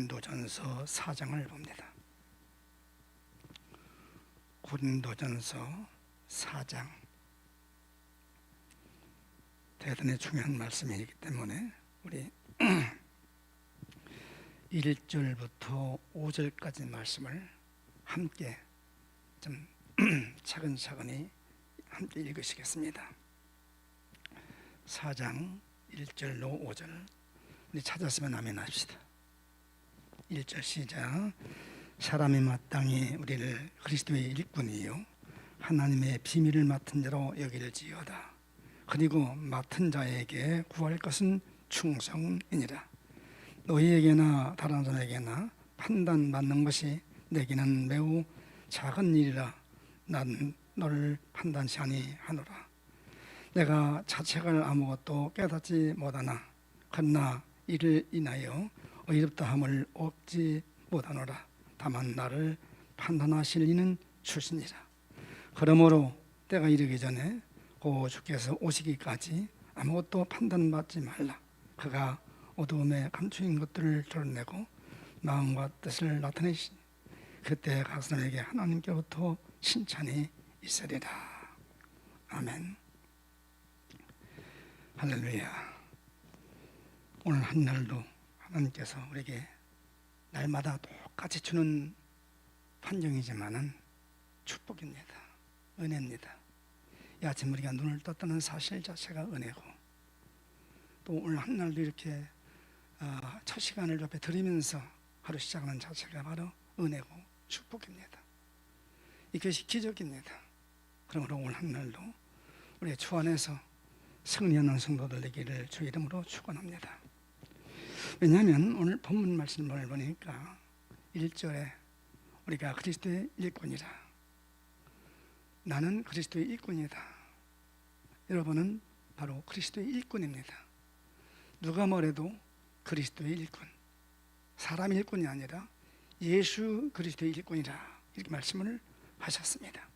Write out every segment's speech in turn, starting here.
고린도전서 4장을 봅니다. 고린도전서 4장, 대단히 중요한 말씀이기 때문에 우리 1절부터 5절까지 말씀을 함께 좀 차근차근히 함께 읽으시겠습니다. 4장 1절로 5절, 우리 찾았으면 아멘 합시다. 1절 시작. 사람이 마땅히 우리를 그리스도의 일꾼이요 하나님의 비밀을 맡은 자로 여길지어다. 그리고 맡은 자에게 구할 것은 충성이니라. 너희에게나 다른 사람에게나 판단받는 것이 내게는 매우 작은 일이라. 난 너를 판단치 아니하노라. 내가 자책할 아무것도 깨닫지 못하나 그러나 이를 인하여 어이롭다함을 얻지 못하노라. 다만 나를 판단하실 이는 주시니라. 그러므로 때가 이르기 전에 고 주께서 오시기까지 아무것도 판단받지 말라. 그가 어두움에 감추인 것들을 드러내고 마음과 뜻을 나타내시니 그때 각 사람에게 하나님께로부터 칭찬이 있으리라. 아멘. 할렐루야. 오늘 한 날도 하나님께서 우리에게 날마다 똑같이 주는 환경이지만은 축복입니다. 은혜입니다. 이 아침 우리가 눈을 떴다는 사실 자체가 은혜고, 또 오늘 한 날도 이렇게 첫 시간을 옆에 드리면서 하루 시작하는 자체가 바로 은혜고 축복입니다. 이것이 기적입니다. 그러므로 오늘 한 날도 우리의 주 안에서 승리하는 성도들 되기를 주 이름으로 축원합니다. 왜냐하면 오늘 본문 말씀을 보니까 1절에 우리가 그리스도의 일꾼이라, 나는 그리스도의 일꾼이다. 여러분은 바로 그리스도의 일꾼입니다. 누가 뭐래도 그리스도의 일꾼, 사람 일꾼이 아니라 예수 그리스도의 일꾼이라, 이렇게 말씀을 하셨습니다.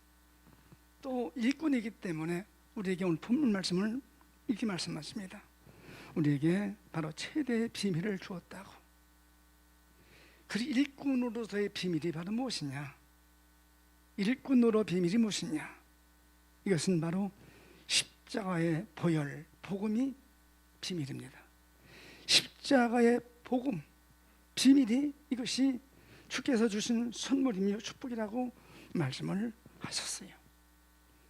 또 일꾼이기 때문에 우리에게 오늘 본문 말씀을 이렇게 말씀하십니다. 우리에게 바로 최대의 비밀을 주었다고. 그 일꾼으로서의 비밀이 바로 무엇이냐? 일꾼으로 비밀이 무엇이냐? 이것은 바로 십자가의 보혈, 복음이 비밀입니다. 십자가의 복음, 비밀이 이것이 주께서 주신 선물이며 축복이라고 말씀을 하셨어요.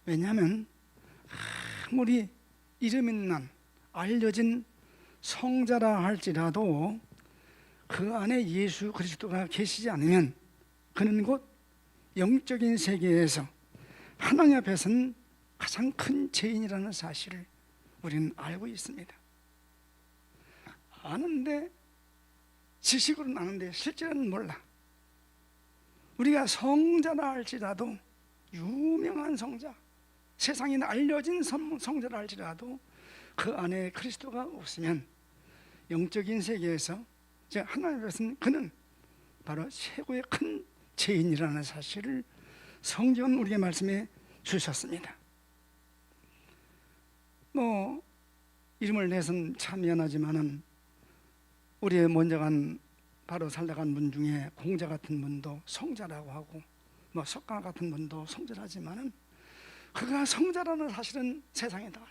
왜냐하면 아무리 이름 있는 알려진 성자라 할지라도 그 안에 예수 그리스도가 계시지 않으면 그는 곧 영적인 세계에서 하나님 앞에서는 가장 큰 죄인이라는 사실을 우리는 알고 있습니다. 아는데, 지식으로는 아는데 실제로는 몰라. 우리가 성자라 할지라도, 유명한 성자, 세상에 알려진 성자라 할지라도 그 안에 그리스도가 없으면 영적인 세계에서, 즉 하나님 앞에서는 그는 바로 최고의 큰 죄인이라는 사실을 성경은 우리에게 말씀해 주셨습니다. 이름을 내선 참 미안하지만은 우리의 먼저 간 바로 살다 간 분 중에 공자 같은 분도 성자라고 하고 석가 같은 분도 성자라지만은 그가 성자라는 사실은 세상에 다 알아.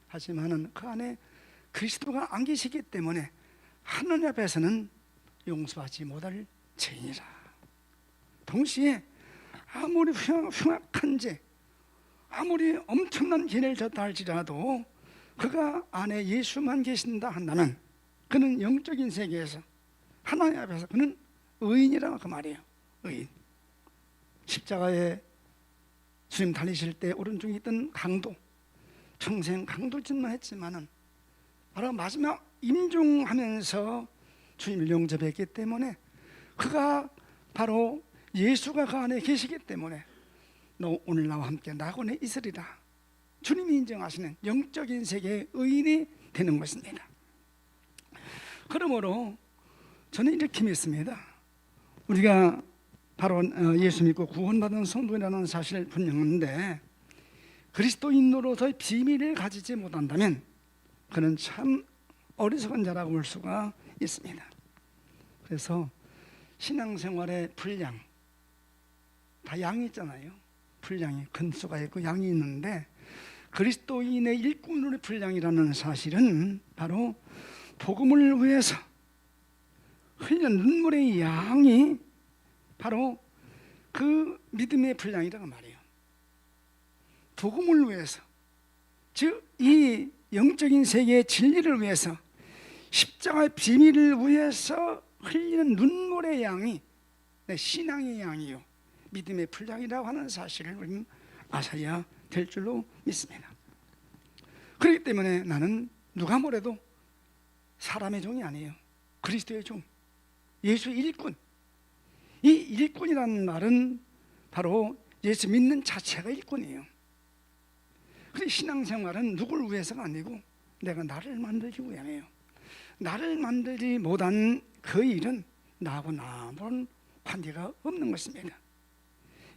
하지만은 그 안에 그리스도가 안 계시기 때문에 하나님 앞에서는 용서하지 못할 죄인이라. 동시에 아무리 흉악한 죄, 아무리 엄청난 죄를 졌다 할지라도 그가 안에 예수만 계신다 한다면 그는 영적인 세계에서 하나님 앞에서 그는 의인이라 그 말이에요. 의인. 십자가에 주님 달리실 때 오른쪽에 있던 강도, 평생 강도짓만 했지만은 바로 마지막 임종하면서 주님을 영접했기 때문에 그가 바로 예수가 그 안에 계시기 때문에 너 오늘 나와 함께 낙원에 있으리라, 주님이 인정하시는 영적인 세계의 의인이 되는 것입니다. 그러므로 저는 이렇게 믿습니다. 우리가 바로 예수 믿고 구원받은 성도라는 사실 분명한데 그리스도인으로서의 비밀을 가지지 못한다면 그는 참 어리석은 자라고 볼 수가 있습니다. 그래서 신앙생활의 분량, 다 양이 있잖아요. 분량이 근수가 있고 양이 있는데, 그리스도인의 일꾼의 분량이라는 사실은 바로 복음을 위해서 흘린 눈물의 양이 바로 그 믿음의 분량이라고 말해요. 복음을 위해서, 즉 이 영적인 세계의 진리를 위해서, 십자가의 비밀을 위해서 흘리는 눈물의 양이 내 신앙의 양이요 믿음의 분량이라고 하는 사실을 우리는 아셔야 될 줄로 믿습니다. 그렇기 때문에 나는 누가 뭐래도 사람의 종이 아니에요. 그리스도의 종, 예수의 일꾼. 이 일꾼이라는 말은 바로 예수 믿는 자체가 일꾼이에요. 그래서 신앙생활은 누구를 위해서가 아니고 내가 나를 만들기 위함이에요. 나를 만들지 못한 그 일은 나하고 아무런 관계가 없는 것입니다.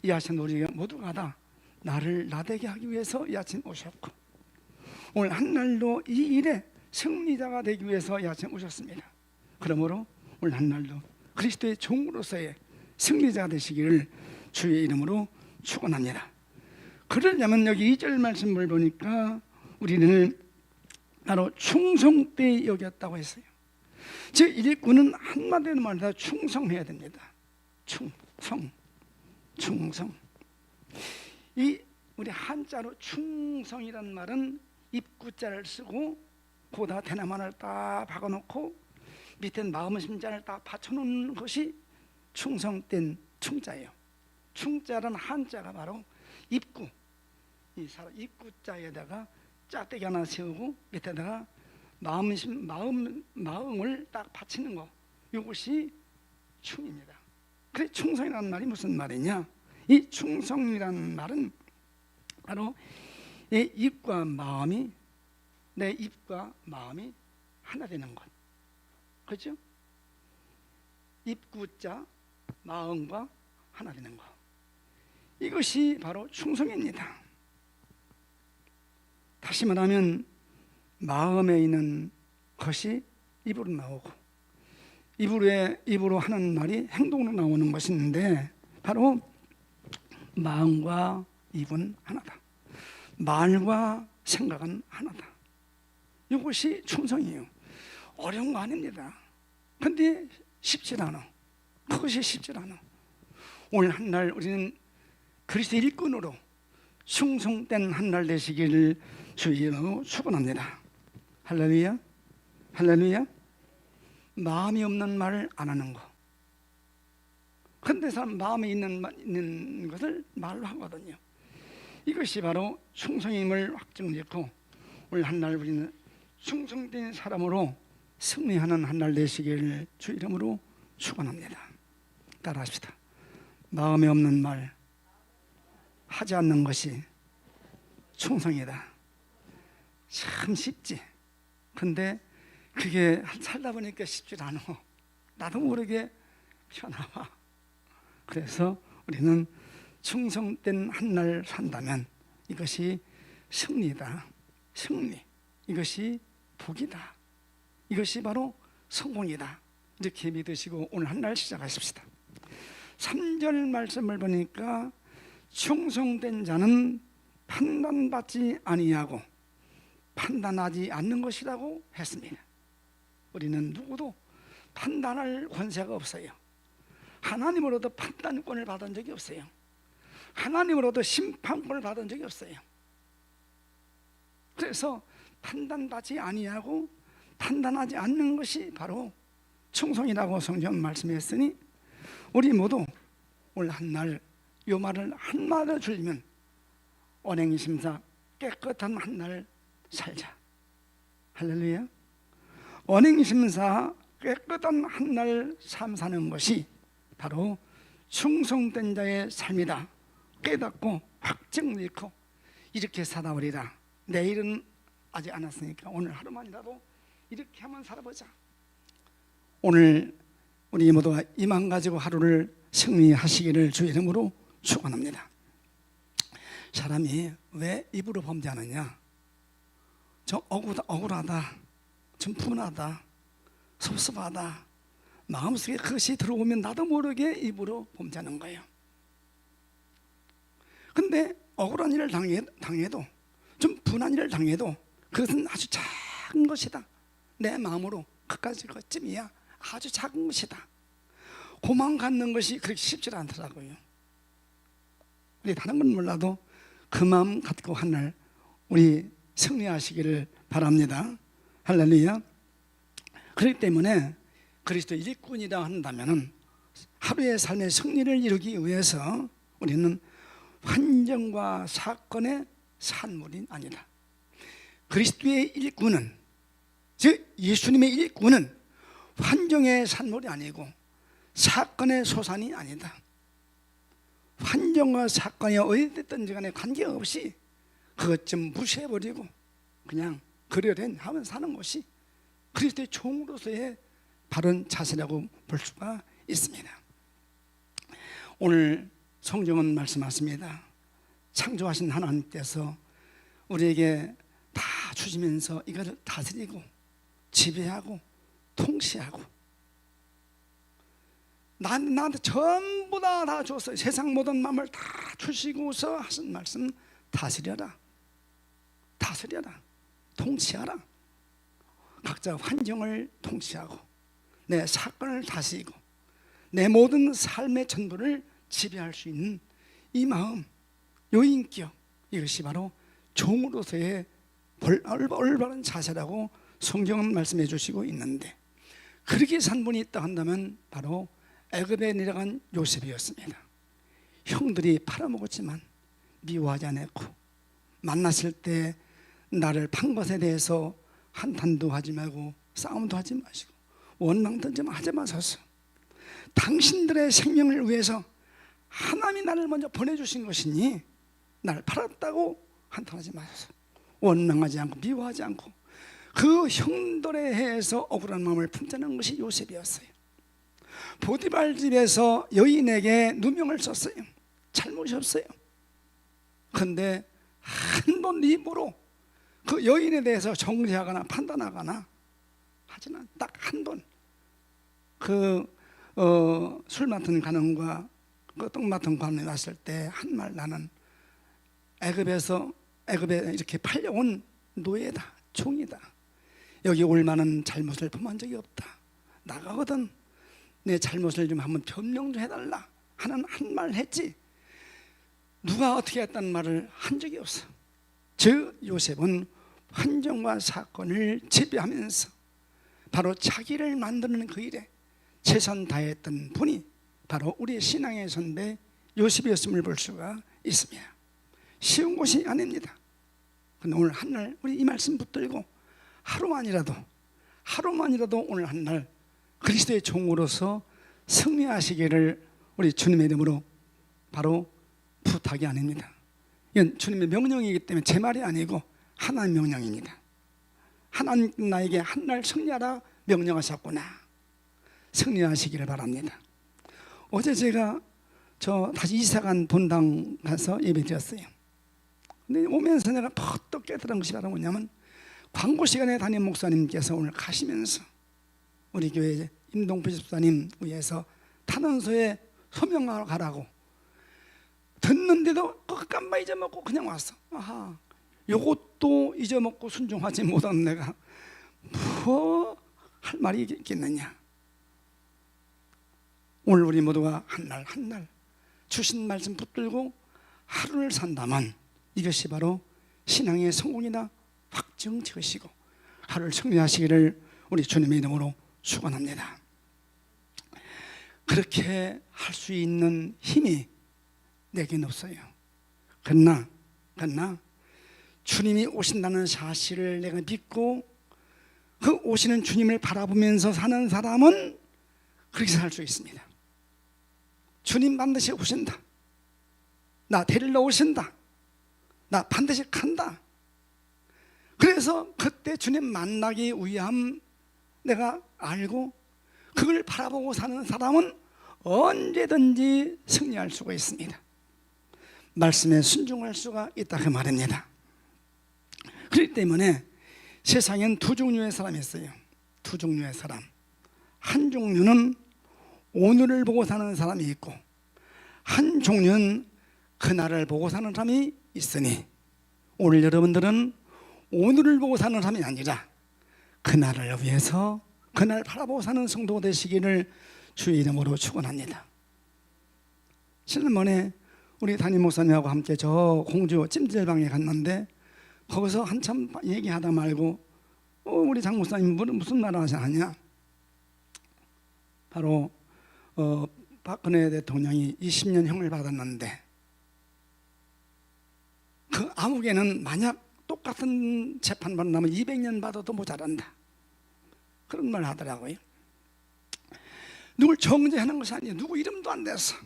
이 아침 우리 모두가 다 나를 나되게 하기 위해서 이 아침 오셨고, 오늘 한날도 이 일에 승리자가 되기 위해서 이 아침 오셨습니다. 그러므로 오늘 한날도 그리스도의 종으로서의 승리자가 되시기를 주의 이름으로 축원합니다. 그러려면 여기 2절 말씀을 보니까 우리는 바로 충성 때 여겼다고 했어요. 즉 일꾼은 한마디로 말해서 충성해야 됩니다. 충성. 이 우리 한자로 충성이라는 말은 입구자를 쓰고 거기다 대나무를 딱 박아놓고 밑에 마음 심장을 딱 받쳐놓는 것이 충성된 충자예요. 충자라는 한자가 바로 입구, 이 사람 입구자에다가 짝대기 하나 세우고 밑에다가 마음을 딱 받치는 거, 이것이 충입니다. 그래 충성이라는 말이 무슨 말이냐? 이 충성이라는 말은 바로 내 입과 마음이 하나 되는 것, 그렇죠? 입구자 마음과 하나 되는 것, 이것이 바로 충성입니다. 다시 말하면 마음에 있는 것이 입으로 나오고, 입으로 하는 말이 행동으로 나오는 것인데, 바로 마음과 입은 하나다. 말과 생각은 하나다. 이것이 충성이에요. 어려운 거 아닙니다. 근데 쉽지 않아. 그것이 쉽지 않아. 오늘 한날 우리는 그리스도의 일꾼으로 충성된 한날 되시기를 주의로 축원합니다. 할렐루야. 할렐루야. 마음이 없는 말을 안 하는 거. 근데 사람 마음에 있는 것을 말로 하거든요. 이것이 바로 충성임을 확증짓고 오늘 한날 우리는 충성된 사람으로 승리하는 한날 되시기를 주 이름으로 축원합니다. 따라합시다. 마음에 없는 말 하지 않는 것이 충성이다. 참 쉽지. 근데 그게 살다 보니까 쉽지 않아. 나도 모르게 튀어나와. 그래서 우리는 충성된 한날 산다면 이것이 승리다. 승리. 이것이 복이다. 이것이 바로 성공이다. 이렇게 믿으시고 오늘 한날 시작하십시다. 3절 말씀을 보니까 충성된 자는 판단받지 아니하고 판단하지 않는 것이라고 했습니다. 우리는 누구도 판단할 권세가 없어요. 하나님으로도 판단권을 받은 적이 없어요. 하나님으로도 심판권을 받은 적이 없어요. 그래서 판단받지 아니하고 판단하지 않는 것이 바로 충성이라고 성경 말씀했으니 우리 모두 오늘 한날 이 말을 한마디로 줄이면 언행심사 깨끗한 한날 살자. 할렐루야. 언행심사 깨끗한 한날 삶 사는 것이 바로 충성된 자의 삶이다. 깨닫고 확증짓고 이렇게 살아버리라. 내일은 아직 안 왔으니까 오늘 하루만이라도 이렇게 한번 살아보자. 오늘 우리 모두가 이만 가지고 하루를 승리하시기를 주 이름으로 축원합니다. 사람이 왜 입으로 범죄하느냐? 좀 억울하다, 좀 분하다, 섭섭하다, 마음속에 그것이 들어오면 나도 모르게 입으로 범죄하는 거예요. 근데 억울한 일을 당해도, 좀 분한 일을 당해도 그것은 아주 작은 것이다. 내 마음으로 그까지 것쯤이야. 아주 작은 것이다. 고만 갖는 것이 그렇게 쉽지 않더라고요. 우리 다른 건 몰라도 그 마음 갖고 하늘 우리 승리하시기를 바랍니다. 할렐루야. 그렇기 때문에 그리스도 일꾼이라 한다면 하루의 삶의 승리를 이루기 위해서 우리는 환경과 사건의 산물이 아니다. 그리스도의 일꾼은, 즉 예수님의 일꾼은 환경의 산물이 아니고 사건의 소산이 아니다. 환경과 사건이 어디 됐든지 간에 관계없이 그것 좀 무시해버리고 그냥 그러려니 하면 사는 것이 그리스도의 종으로서의 바른 자세라고 볼 수가 있습니다. 오늘 성경은 말씀하십니다. 창조하신 하나님께서 우리에게 다 주시면서 이것을 다스리고 지배하고 통치하고 나한테 전부 다 줬어요. 세상 모든 마음을 다 주시고서 하신 말씀, 다스려라, 다스려라, 통치하라. 각자 환경을 통치하고 내 사건을 다스리고 내 모든 삶의 전부를 지배할 수 있는 이 마음, 요 인격, 이것이 바로 종으로서의 올바른 자세라고 성경은 말씀해 주시고 있는데, 그렇게 산 분이 있다 한다면 바로 애굽에 내려간 요셉이었습니다. 형들이 팔아먹었지만 미워하지 않았고, 만났을 때 나를 판 것에 대해서 한탄도 하지 말고 싸움도 하지 마시고 원망도 좀 하지 마소서. 당신들의 생명을 위해서 하나님이 나를 먼저 보내주신 것이니 나를 팔았다고 한탄하지 마소서. 원망하지 않고 미워하지 않고 그 형들에 해서 억울한 마음을 품자는 것이 요셉이었어요. 보디발 집에서 여인에게 누명을 썼어요. 잘못이 없어요. 그런데 한 번 입으로 그 여인에 대해서 정죄하거나 판단하거나 하지만 딱 한 번 술 맡은 간원과 그 떡 맡은 간원이 왔을 때 한 말, 나는 애굽에 이렇게 팔려온 노예다, 종이다. 여기 올 만한 잘못을 범한 적이 없다. 나가거든 내 잘못을 좀 한번 변명 좀 해달라 하는 한 말 했지, 누가 어떻게 했다는 말을 한 적이 없어. 즉 요셉은 환경과 사건을 지배하면서 바로 자기를 만드는 그 일에 최선 다했던 분이 바로 우리 신앙의 선배 요셉이었음을 볼 수가 있습니다. 쉬운 것이 아닙니다. 그런데 오늘 한날 우리 이 말씀 붙들고 하루만이라도 오늘 한날 그리스도의 종으로서 승리하시기를 우리 주님의 이름으로 바로 부탁이 아닙니다. 이건 주님의 명령이기 때문에 제 말이 아니고 하나님의 명령입니다. 하나님 나에게 한날 승리하라 명령하셨구나. 승리하시기를 바랍니다. 어제 제가 다시 이사간 본당 가서 예배 드렸어요. 근데 오면서 내가 퍼뜩 깨달은 것이 바로 뭐냐면, 광고 시간에 담임 목사님께서 오늘 가시면서 우리 교회 임동표 집사님 위해서 탄원서에 서명하러 가라고 듣는데도 깜빡 잊어먹고 그냥 왔어. 아하, 요것도 잊어먹고 순종하지 못한 내가 뭐 할 말이 있겠느냐. 오늘 우리 모두가 한날 주신 말씀 붙들고 하루를 산다면 이것이 바로 신앙의 성공이나 확증 지으시고 하루를 승리하시기를 우리 주님의 이름으로 축원합니다. 그렇게 할 수 있는 힘이 내겐 없어요. 그러나 주님이 오신다는 사실을 내가 믿고 그 오시는 주님을 바라보면서 사는 사람은 그렇게 살 수 있습니다. 주님 반드시 오신다. 나 데리러 오신다. 나 반드시 간다. 그래서 그때 주님 만나기 위함 내가 알고 그걸 바라보고 사는 사람은 언제든지 승리할 수가 있습니다. 말씀에 순종할 수가 있다 그 말입니다. 그렇기 때문에 세상엔 두 종류의 사람이 있어요. 두 종류의 사람. 한 종류는 오늘을 보고 사는 사람이 있고 한 종류는 그날을 보고 사는 사람이 있으니 오늘 여러분들은 오늘을 보고 사는 사람이 아니라 그날을 위해서 그날 바라보고 사는 성도가 되시기를 주의 이름으로 축원합니다. 지난번에 우리 담임 목사님하고 함께 저 공주 찜질방에 갔는데 거기서 한참 얘기하다 말고 우리 장 목사님 무슨 말을 하냐, 바로 박근혜 대통령이 20년 형을 받았는데 그 아무개는 만약 똑같은 재판만 나면 200년 받아도 모자란다, 그런 말 하더라고요. 누굴 정죄하는 것이 아니에요. 누구 이름도 안 돼서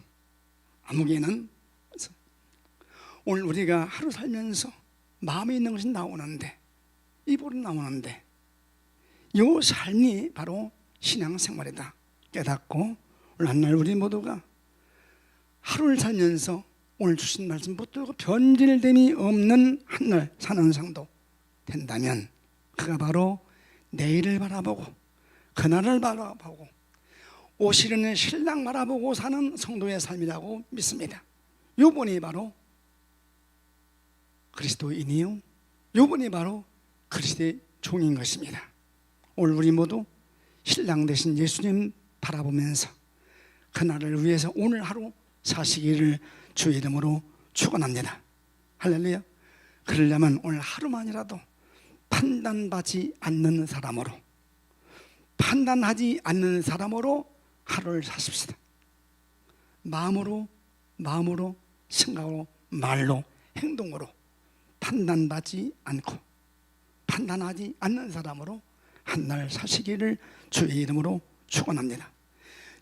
아무개는. 오늘 우리가 하루 살면서 마음에 있는 것이 나오는데, 입으로 나오는데, 이 삶이 바로 신앙생활이다 깨닫고 오늘 한날 우리 모두가 하루를 살면서 오늘 주신 말씀 붙들고 변질됨이 없는 한날 사는 성도 된다면 그가 바로 내일을 바라보고 그날을 바라보고 오시려는 신랑 바라보고 사는 성도의 삶이라고 믿습니다. 요번이 바로 그리스도인이요, 요번이 바로 그리스도의 종인 것입니다. 오늘 우리 모두 신랑 되신 예수님 바라보면서 그날을 위해서 오늘 하루 사시기를 주의 이름으로 축원합니다. 할렐루야. 그러려면 오늘 하루만이라도 판단하지 않는 사람으로 하루를 사십시다. 마음으로, 생각으로, 말로, 행동으로 판단하지 않는 사람으로 한날 사시기를 주의 이름으로 축원합니다.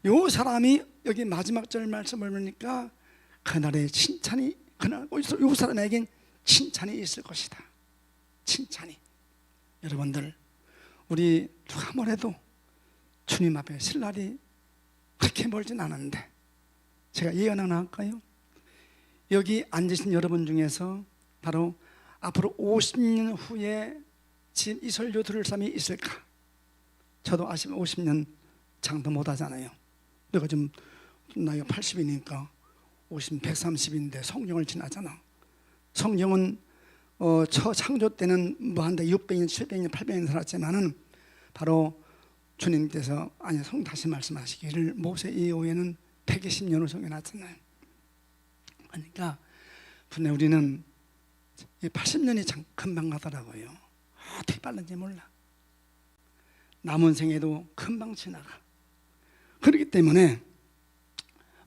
요 사람이 여기 마지막 절 말씀을 보니까 그날의 칭찬이, 요 사람에겐 칭찬이 있을 것이다. 칭찬이. 여러분들, 우리 누가 뭐래도 주님 앞에 설 날이 그렇게 멀진 않은데 제가 예언 하나 할까요? 여기 앉으신 여러분 중에서 바로 앞으로 50년 후에 지금 이 설교 들을 사람이 있을까? 저도 아시면 50년 장도 못 하잖아요. 내가 좀 나이가 80이니까 50, 130인데 성경을 지나잖아. 성경은 저 창조 때는 뭐 한데 600년, 700년, 800년 살았지만은 바로 주님께서 다시 말씀하시기를 모세 이후에는 120년을 성경했잖아요. 그러니까 분명 우리는 80년이 참 금방 가더라고요. 어떻게 빠른지 몰라. 남은 생에도 금방 지나가. 그렇기 때문에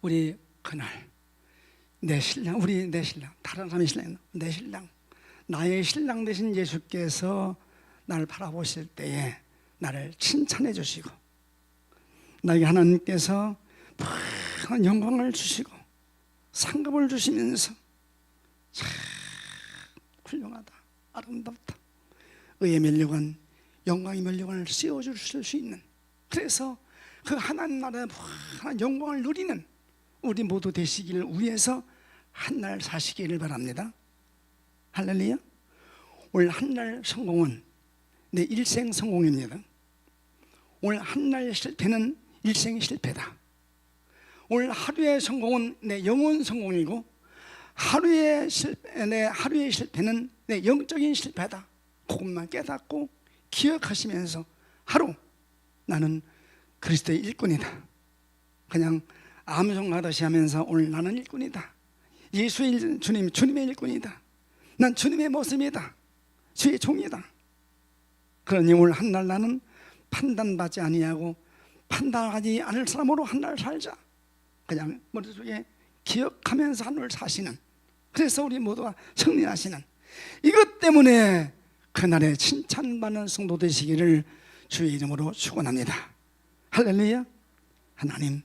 우리 그날 내 신랑, 다른 사람의 신랑, 내 신랑, 나의 신랑 되신 예수께서 나를 바라보실 때에 나를 칭찬해 주시고 나에게 하나님께서 큰 영광을 주시고 상급을 주시면서 참 훌륭하다, 아름답다, 의의 면류관, 영광의 면류관을 씌워주실 수 있는, 그래서 그 하나님 나라의 영광을 누리는 우리 모두 되시기를 위해서 한날 사시기를 바랍니다. 할렐루야. 오늘 한날 성공은 내 일생 성공입니다. 오늘 한날 실패는 일생 실패다. 오늘 하루의 성공은 내 영혼 성공이고 내 하루의 실패는 내 영적인 실패다. 그것만 깨닫고 기억하시면서 하루 나는 그리스도의 일꾼이다. 그냥 암송하듯이 하면서 오늘 나는 일꾼이다. 주님의 일꾼이다. 난 주님의 모습이다. 주의 종이다. 그러니 오늘 한날 나는 판단받지 아니하고 판단하지 않을 사람으로 한날 살자. 그냥 머릿속에 기억하면서 한날 사시는, 그래서 우리 모두가 승리하시는, 이것 때문에 그날에 칭찬받는 성도 되시기를 주의 이름으로 축원합니다. 할렐루야. 하나님,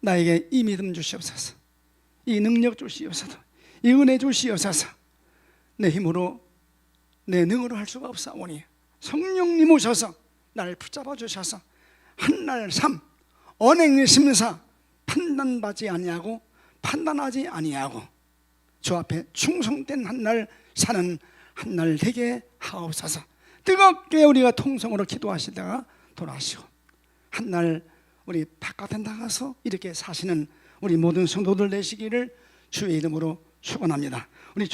나에게 이 믿음 주시옵소서, 이 능력 주시옵소서, 이 은혜 주시옵소서. 내 힘으로 내 능으로 할 수가 없사오니 성령님 오셔서 나를 붙잡아 주셔서 한날 삶 언행 심사 판단받지 아니하고 판단하지 아니하고 주 앞에 충성된 한날 사는 한날 되게 하옵소서. 뜨겁게 우리가 통성으로 기도하시다가 돌아가시고 한날 우리 바깥에 나가서 이렇게 사시는 우리 모든 성도들 되시기를 주의 이름으로 축원합니다. 우리